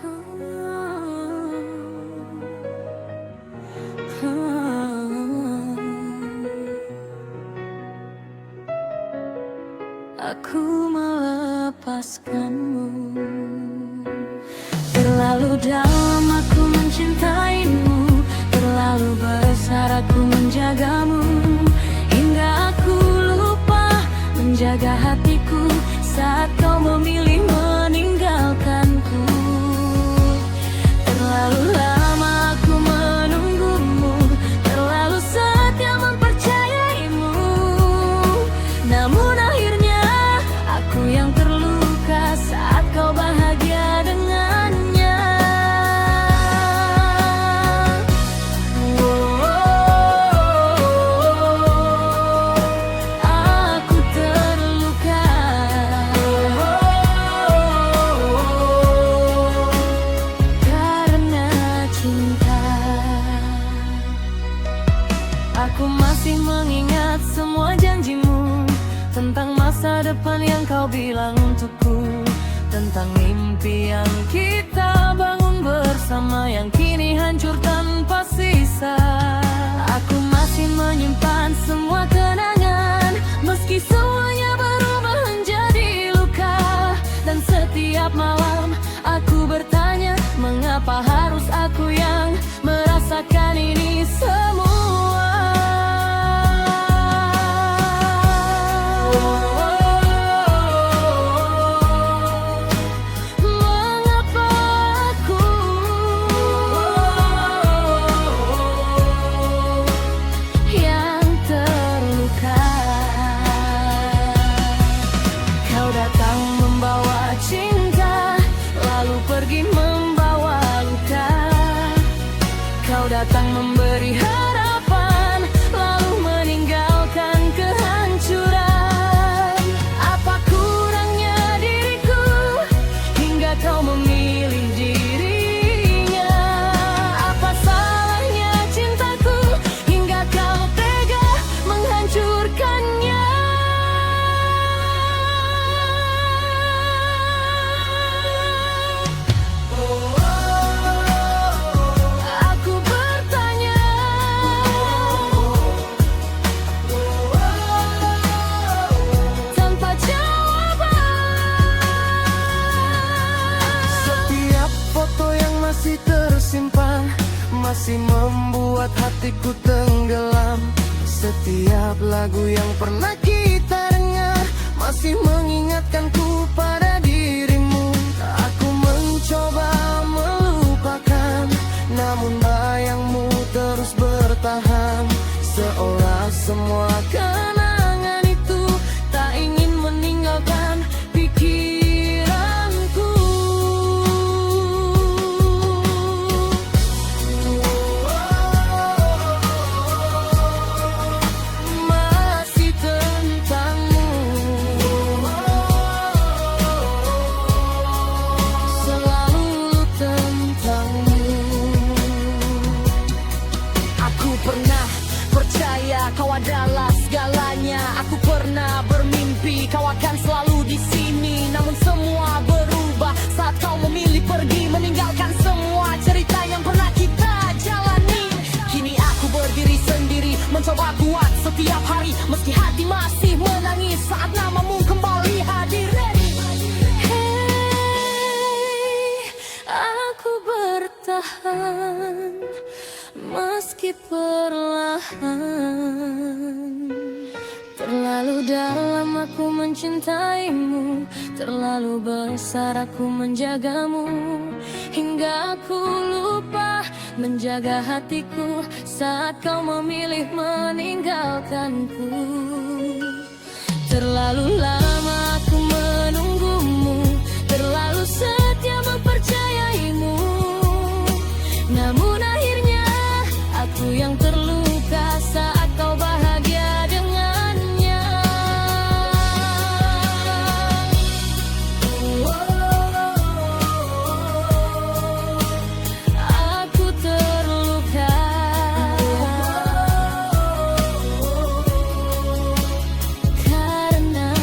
Aku melepaskanmu. Terlalu dalam aku mencintaimu, terlalu besar aku menjagamu, hingga aku lupa menjaga hatiku saat kau memilih meninggalkanku. Terlalu lama aku menunggumu, terlalu setia mempercayaimu, namun akhirnya aku yang terluka saat kau bahagia dengannya. Aku terluka karena cinta. Aku masih mengingat semua janjimu tentang masa depan yang kau bilang untukku, tentang mimpi yang kita bangun bersama yang kini hancur tanpa sisa. Aku masih menyimpan semua kenangan, meski semuanya berubah menjadi luka. Dan setiap malam aku bertanya, mengapa harus aku yang merasakan ini semua? Kau datang memberi harapan, lalu meninggalkan kehancuran. Apa kurangnya diriku hingga kau memilih dirinya? Apa salahnya cintaku hingga kau tega menghancurkannya? Masih tersimpan, masih membuat hatiku tenggelam. Setiap lagu yang pernah kita dengar masih mengingatkanku pada dirimu. Aku mencoba melupakan, namun bayangmu terus bertahan, seolah semua kenangan itu tak ingin meninggalkan pikiranku. Kau adalah segalanya. Aku pernah bermimpi kau akan selalu di sini, namun semua berubah saat kau memilih pergi, meninggalkan semua cerita yang pernah kita jalani. Kini aku berdiri sendiri, mencoba kuat setiap hari, meski hati masih menangis saat namamu kembali hadir. Hey, aku bertahan meski perlahan. Terlalu dalam aku mencintaimu, terlalu besar aku menjagamu, hingga aku lupa menjaga hatiku saat kau memilih meninggalkanku. Terlalu lama aku menunggumu, terlalu setia mempercayaimu, namun akhirnya aku yang terluka saat kau bahagia dengannya. Aku terluka karena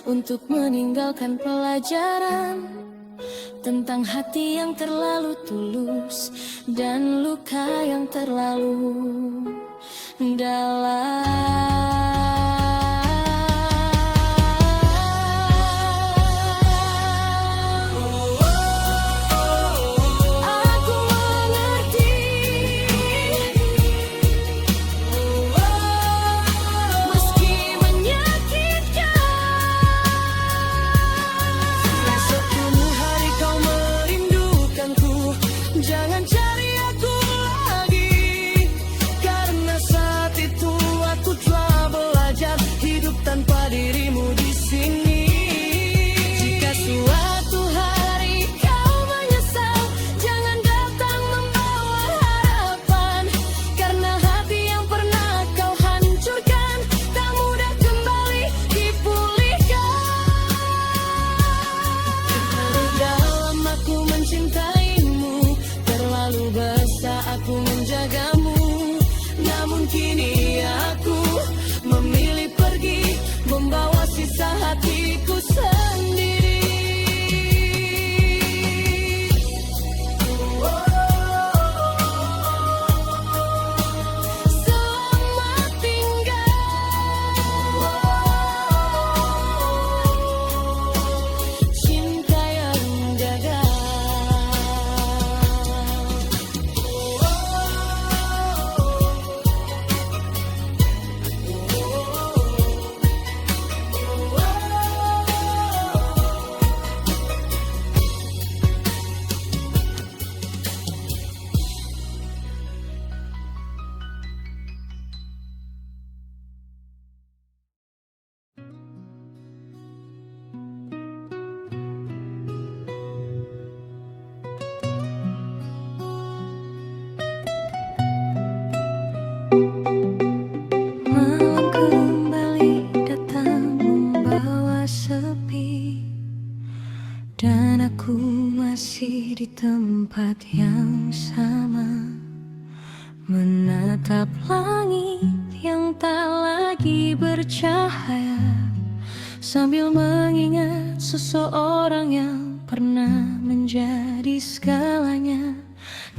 untuk meninggalkan pelajaran tentang hati yang terlalu tulus dan luka yang terlalu dalam. Jangan cari aku lagi, karena saat itu aku telah belajar hidup tanpa dirimu di sini. Jika suatu hari kau menyesal, jangan datang membawa harapan, karena hati yang pernah kau hancurkan tak mudah kembali dipulihkan. Terlalu dalam aku mencintaimu, terlalu besar aku menjagamu, namun kini aku memilih pergi, membawa sisa hatiku sendiri. Selamat tinggal, cinta yang gagal. Malam kembali datang membawa sepi, dan aku masih di tempat yang sama, menatap langit yang tak lagi bercahaya, sambil mengingat seseorang yang pernah menjadi segalanya.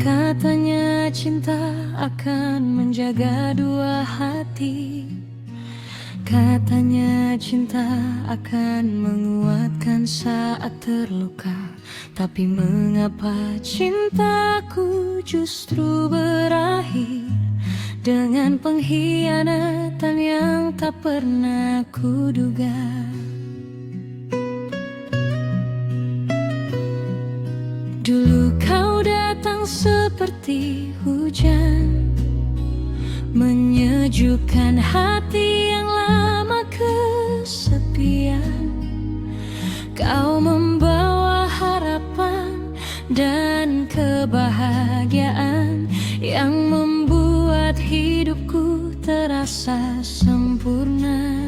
Katanya cinta akan menjaga dua hati, katanya cinta akan menguatkan saat terluka. Tapi mengapa cintaku justru berakhir dengan pengkhianatan yang tak pernah kuduga. Dulu kau datang seperti hujan, menyejukkan hati yang lama kesepian. Kau membawa harapan dan kebahagiaan yang membuat hidupku terasa sempurna.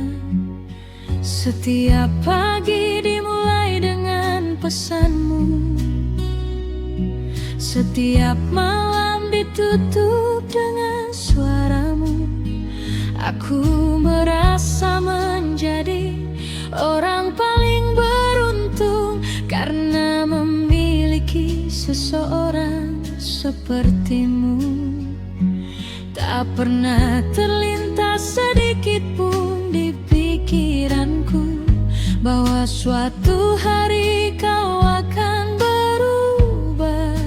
Setiap pagi dimulai dengan pesanmu, setiap malam ditutup dengan suaramu. Aku merasa menjadi orang paling beruntung karena memiliki seseorang sepertimu. Tak pernah terlintas sedikit pun di pikiranku bahwa suatu hari kau akan berubah,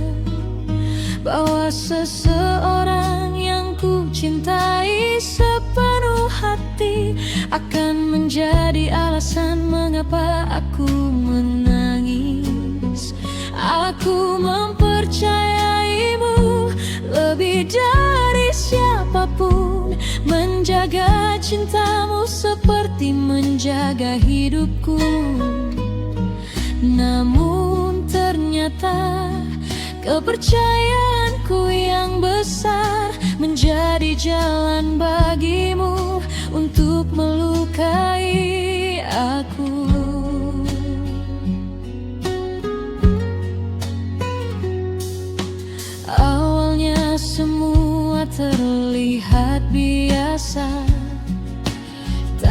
bahwa seseorang yang ku cintai sepenuh hati akan menjadi alasan mengapa aku menangis. Aku mempercayaimu lebih dari siapapun, menjaga cintamu seperti menjaga hidupku. Namun ternyata kepercayaanku yang besar menjadi jalan bagimu untuk melukai aku. Awalnya semua terlihat biasa,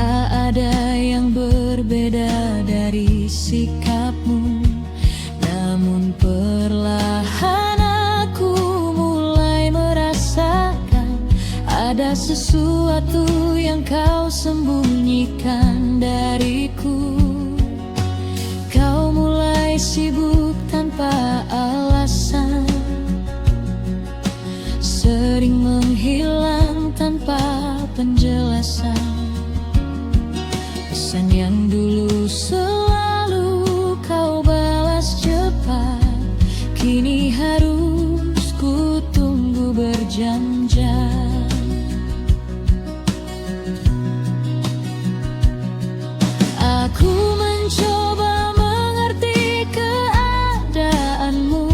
Tak ada yang berbeda dari sikapmu, namun perlahan aku mulai merasakan ada sesuatu yang kau sembunyikan dariku. Kau mulai sibuk tanpa alasan, sering menghilang tanpa penjelasan. Pesan yang dulu selalu kau balas cepat, kini harus ku tunggu berjam-jam. Aku mencoba mengerti keadaanmu,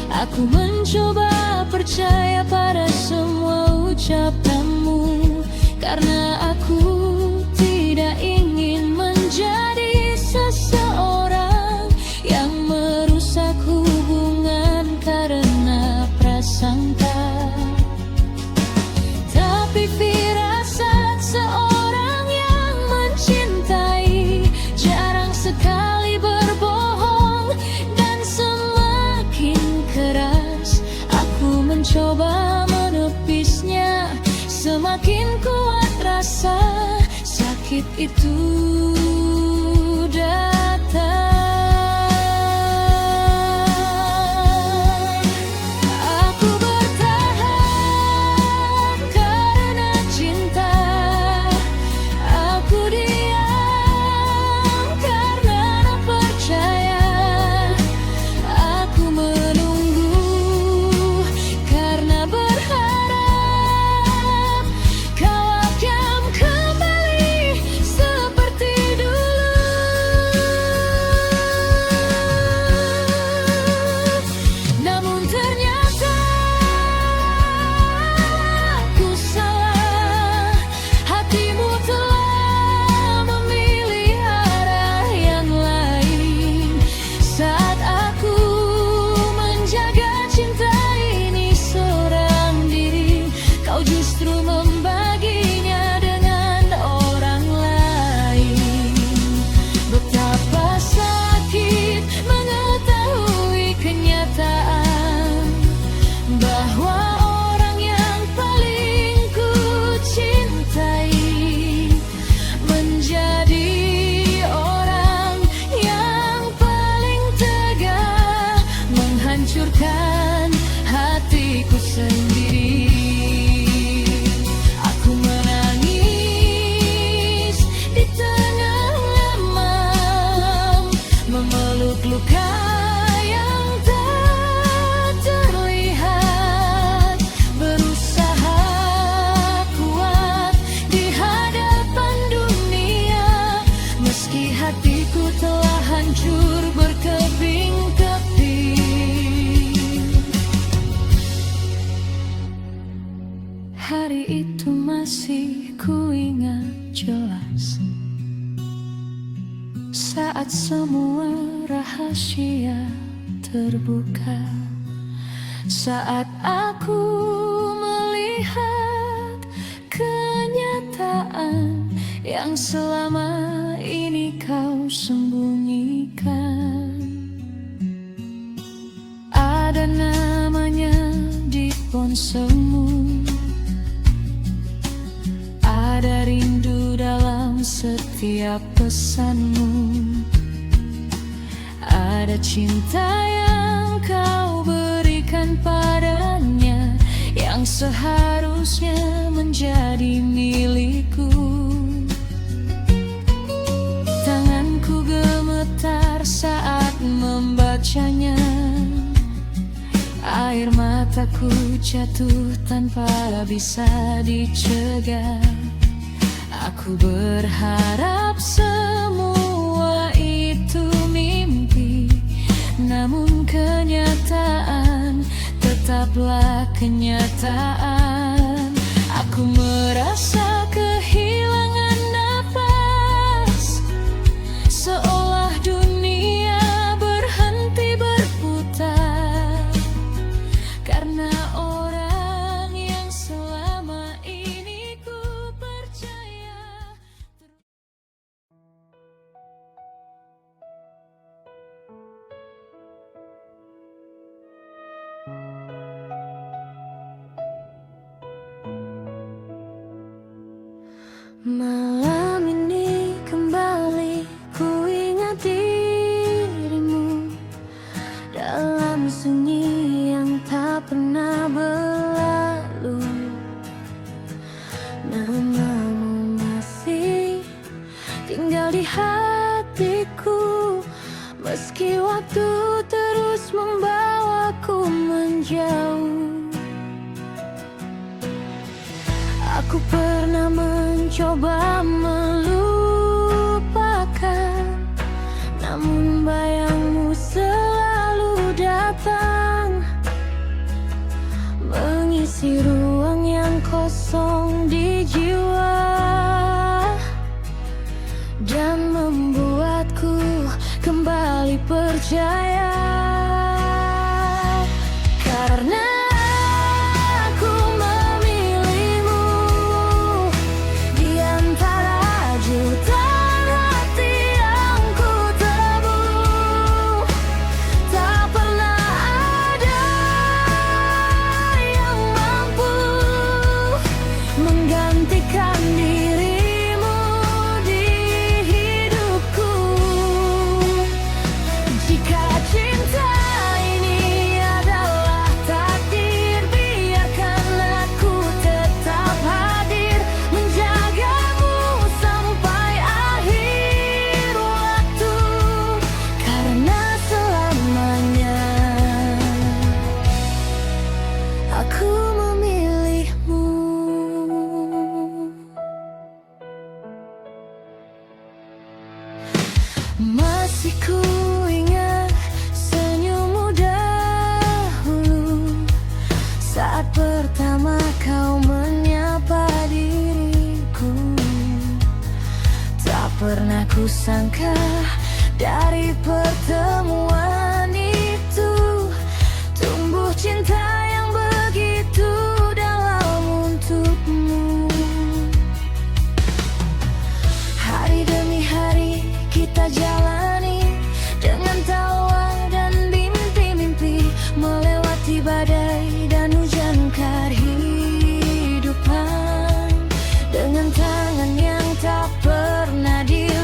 aku mencoba percaya pada semua ucapanmu, karena aku tidak ingin menjadi seseorang yang merusak hubungan karena prasangka. Tapi firasat seorang yang mencintai jarang sekali berbohong, dan semakin keras aku mencoba menepisnya, semakin kuat rasa sakit itu datang. Aku bertahan karena cinta, aku diam karena tak percaya, aku menunggu karena berharap kau akan kembali seperti dulu. Namun ternyata aku salah, hatimu telah memilih arah yang lain. Saat aku menjaga cinta ini seorang diri, kau justru membaginya dengan orang lain. Betapa sakit mengetahui kenyataan bahwa orang yang paling ku cintai menjadi orang yang paling tega menghancurkan hatiku sendiri. Aku menangis di tengah lemam, memeluk luka yang tak terlihat, berusaha kuat di hadapan dunia, meski hatiku telah hancur berkeping-keping. Hari itu masih ku ingat jelas, saat semua rahasia terbuka, saat aku melihat kenyataan yang selama ini kau sembunyikan. Ada namanya di ponselmu, ada rindu dalam setiap pesanmu, ada cinta yang kau berikan padanya, yang seharusnya menjadi milikku. Tanganku gemetar saat membacanya, air mataku jatuh tanpa bisa dicegah. Aku berharap semua itu mimpi, namun kenyataan tetaplah kenyataan. Aku merasa kehilangan nafas, seolah dunia berhenti berputar, karena orang yang selama ini ku percaya berlalu, namamu masih tinggal di hatiku. Meski waktu terus membawaku menjauh, aku pernah mencoba melupakan, namun bayangmu selalu datang, mengisi ruang yang kosong di jiwa, dan membuatku kembali percaya. Karena aku memilihmu di antara jutaan hati yang ku tabur, tak pernah ada yang mampu menggantikan dirimu di hidupku. Jika cinta ini adalah takdir, biarkan aku tetap hadir, menjagamu sampai akhir waktu. Karena selamanya aku memilihmu. Masih ku ingat senyummu dahulu, saat pertama kau menyapa diriku. Tak pernah ku sangka dari pertemuan itu tumbuh cinta yang begitu dalam untukmu. Hari demi hari kita jalani dengan tawa dan mimpi-mimpi, melewati badai dan hujan kehidupan, dengan tangan yang tak pernah dilepaskan.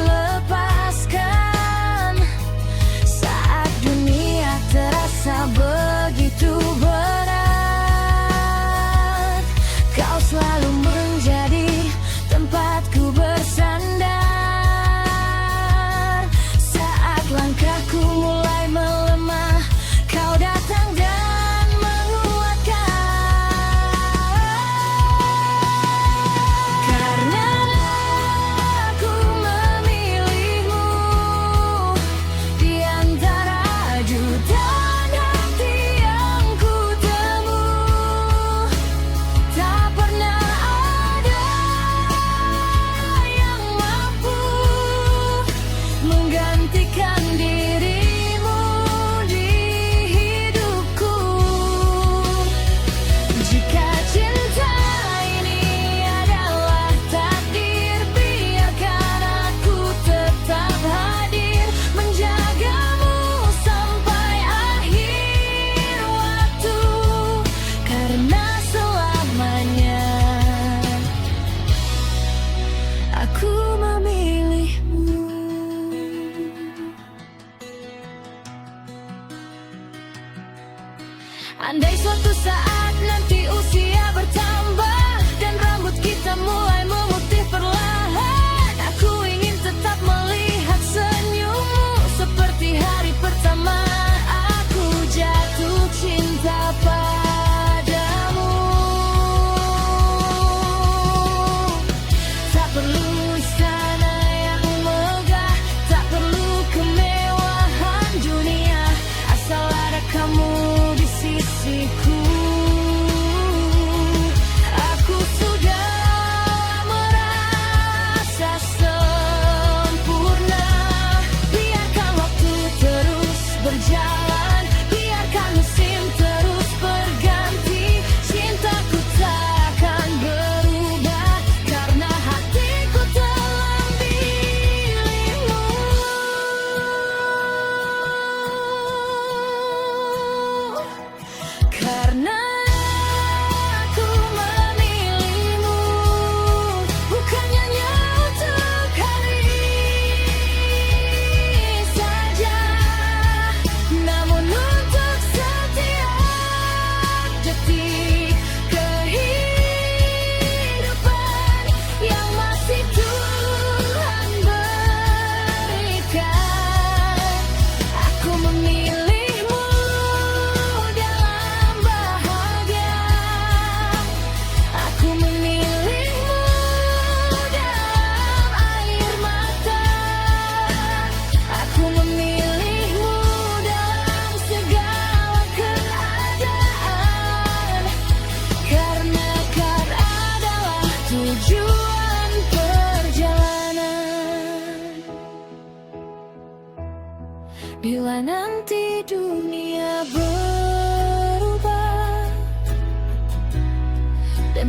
Saat dunia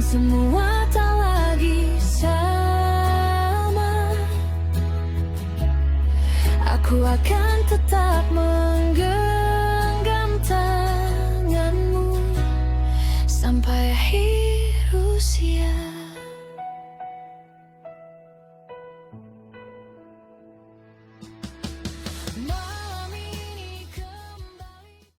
semua tak lagi sama, aku akan tetap menggerak